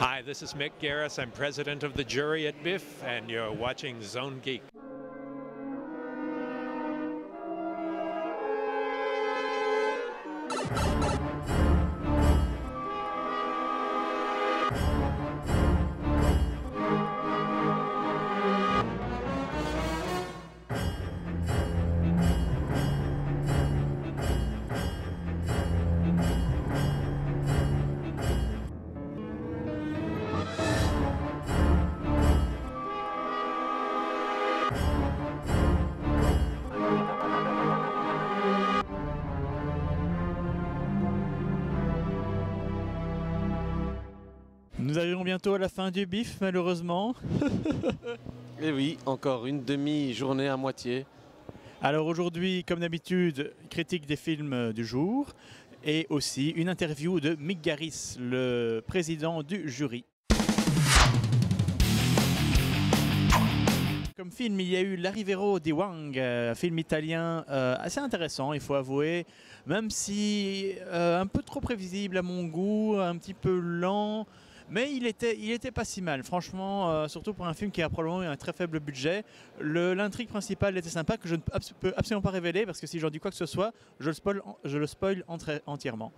Hi, this is Mick Garris. I'm president of the jury at BIFF, and you're watching Zone Geek. Nous arrivons bientôt à la fin du BIFF, malheureusement. Et oui, encore une demi-journée à moitié. Alors aujourd'hui, comme d'habitude, critique des films du jour et aussi une interview de Mick Garris, le président du jury. Comme film, il y a eu L'Arrivero di Wang, un film italien assez intéressant, il faut avouer, même si un peu trop prévisible à mon goût, un petit peu lent. Mais il était pas si mal, franchement, surtout pour un film qui a probablement eu un très faible budget. L'intrigue principale était sympa, que je ne peux absolument pas révéler, parce que si j'en dis quoi que ce soit, je le spoil entièrement.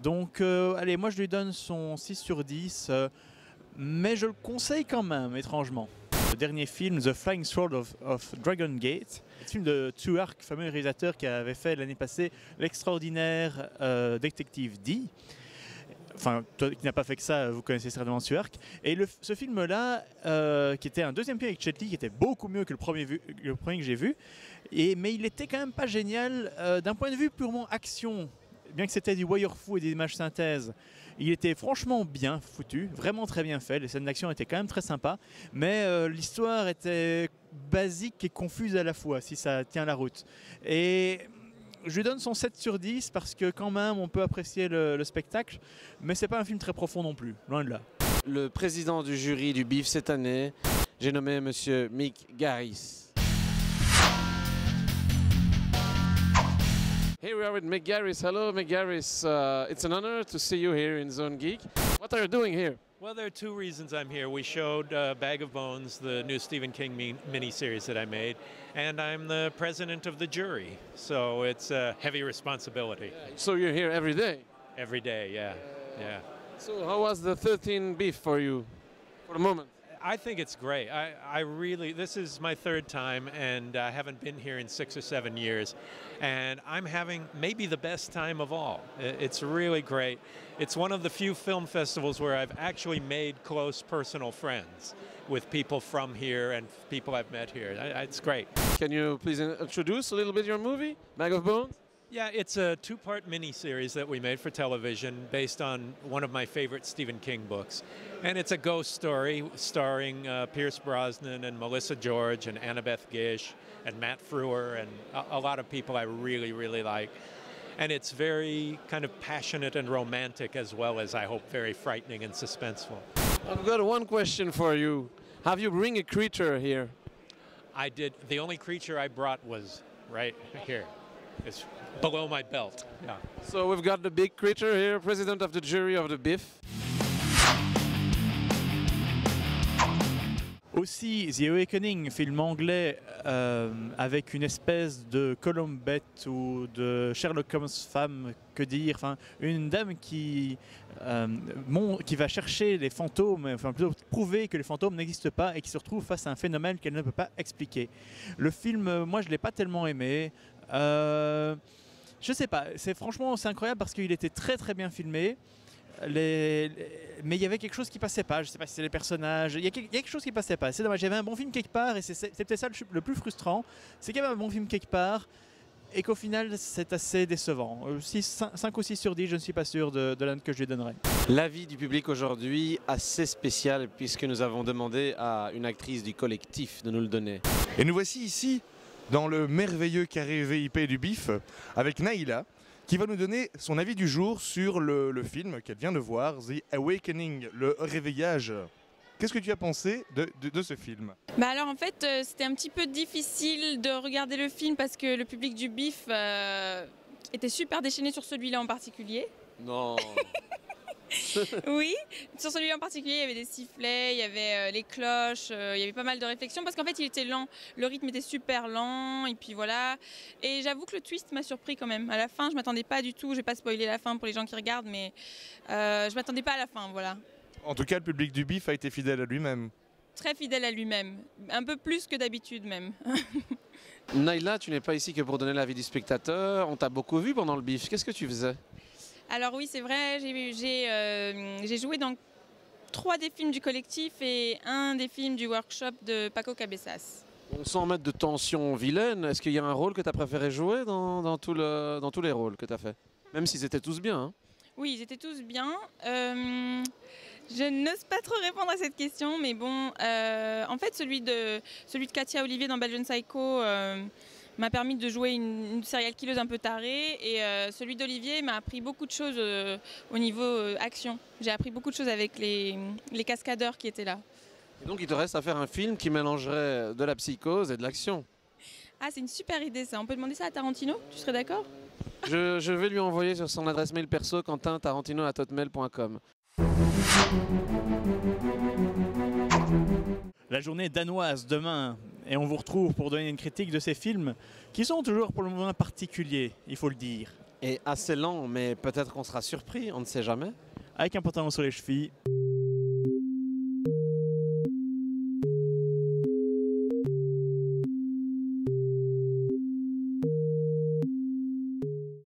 Donc, allez, moi je lui donne son 6 sur 10, mais je le conseille quand même, étrangement. Le dernier film, The Flying Sword of Dragon Gate, un film de Tsuark, fameux réalisateur qui avait fait l'année passée l'extraordinaire Détective D. Enfin, toi qui n'as pas fait que ça, vous connaissez certainement Tsuark. Et ce film-là, qui était un deuxième film avec Jet Li, qui était beaucoup mieux que le premier que j'ai vu, mais il était quand même pas génial d'un point de vue purement action. Bien que c'était du wire-fu et des images synthèses, il était franchement bien foutu, vraiment très bien fait. Les scènes d'action étaient quand même très sympas, mais l'histoire était basique et confuse à la fois, si ça tient la route. Et je lui donne son 7 sur 10 parce que quand même on peut apprécier le spectacle, mais c'est pas un film très profond non plus, loin de là. Le président du jury du BIFF cette année, j'ai nommé Monsieur Mick Garris. Here we are with Mick Garris. Hello, Mick Garris. It's an honor to see you here in Zone Geek. What are you doing here? Well, there are two reasons I'm here. We showed Bag of Bones, the new Stephen King miniseries that I made, and I'm the president of the jury, so it's a heavy responsibility. So you're here every day? Every day, yeah. So how was the 13 BIFF for you, for the moment? I think it's great. This is my third time, and I haven't been here in 6 or 7 years, and I'm having maybe the best time of all. It's really great. It's one of the few film festivals where I've actually made close personal friends with people from here and people I've met here. It's great. Can you please introduce a little bit your movie, Bag of Bones? Yeah, it's a two-part miniseries that we made for television based on one of my favorite Stephen King books. And it's a ghost story starring Pierce Brosnan and Melissa George and Annabeth Gish and Matt Frewer and a lot of people I really, really like. And it's very kind of passionate and romantic as well as, I hope, very frightening and suspenseful. I've got one question for you. Have you bring a creature here? I did. The only creature I brought was right here. It's below my belt. Yeah. So we've got the big creature here, president of the jury of the BIFF. Aussi, The Awakening, film anglais avec une espèce de Columbette ou de Sherlock Holmes femme, que dire, enfin une dame qui va chercher les fantômes, enfin plutôt prouver que les fantômes n'existent pas et qui se retrouve face à un phénomène qu'elle ne peut pas expliquer. Le film, moi je l'ai pas tellement aimé. Je sais pas, franchement c'est incroyable parce qu'il était très très bien filmé. Mais il y avait quelque chose qui passait pas, je sais pas si c'est les personnages, il y a quelque chose qui passait pas, c'est dommage, j'avais un bon film quelque part et c'est peut-être ça le plus frustrant, c'est qu'il y avait un bon film quelque part et qu'au final c'est assez décevant. 5 ou 6 sur 10, je ne suis pas sûr de la note que je lui donnerai. L'avis du public aujourd'hui assez spécial puisque nous avons demandé à une actrice du collectif de nous le donner. Et nous voici ici dans le merveilleux carré VIP du BIFF avec Naïla, qui va nous donner son avis du jour sur le film qu'elle vient de voir, The Awakening, le réveillage. Qu'est-ce que tu as pensé de ce film? Alors en fait, c'était un petit peu difficile de regarder le film parce que le public du BIFF était super déchaîné sur celui-là en particulier. Non. Oui, sur celui en particulier, il y avait des sifflets, il y avait les cloches, il y avait pas mal de réflexions parce qu'en fait, il était lent. Le rythme était super lent et puis voilà. Et j'avoue que le twist m'a surpris quand même. À la fin, je m'attendais pas du tout. Je vais pas spoiler la fin pour les gens qui regardent, mais je m'attendais pas à la fin, voilà. En tout cas, le public du BIF a été fidèle à lui-même. Très fidèle à lui-même, un peu plus que d'habitude même. Naïla, tu n'es pas ici que pour donner l'avis du spectateur. On t'a beaucoup vu pendant le BIF. Qu'est-ce que tu faisais? Alors oui, c'est vrai, j'ai joué dans 3 des films du collectif et un des films du workshop de Paco Cabezas. Sans mettre de tension vilaine, est-ce qu'il y a un rôle que tu as préféré jouer dans tous les rôles que tu as fait? Même s'ils étaient tous bien. Hein. Oui, ils étaient tous bien. Je n'ose pas trop répondre à cette question, mais bon, en fait, celui de Katia Olivier dans Belgian Psycho m'a permis de jouer une serial killeuse un peu tarée, et celui d'Olivier m'a appris beaucoup de choses au niveau action. J'ai appris beaucoup de choses avec les cascadeurs qui étaient là. Et donc il te reste à faire un film qui mélangerait de la psychose et de l'action. Ah, c'est une super idée ça. On peut demander ça à Tarantino? Tu serais d'accord? Je vais lui envoyer sur son adresse mail perso quentintarantino@hotmail.com. La journée danoise demain, et on vous retrouve pour donner une critique de ces films qui sont toujours pour le moment particuliers, il faut le dire. Et assez lent, mais peut-être qu'on sera surpris, on ne sait jamais. Avec un pantalon sur les chevilles.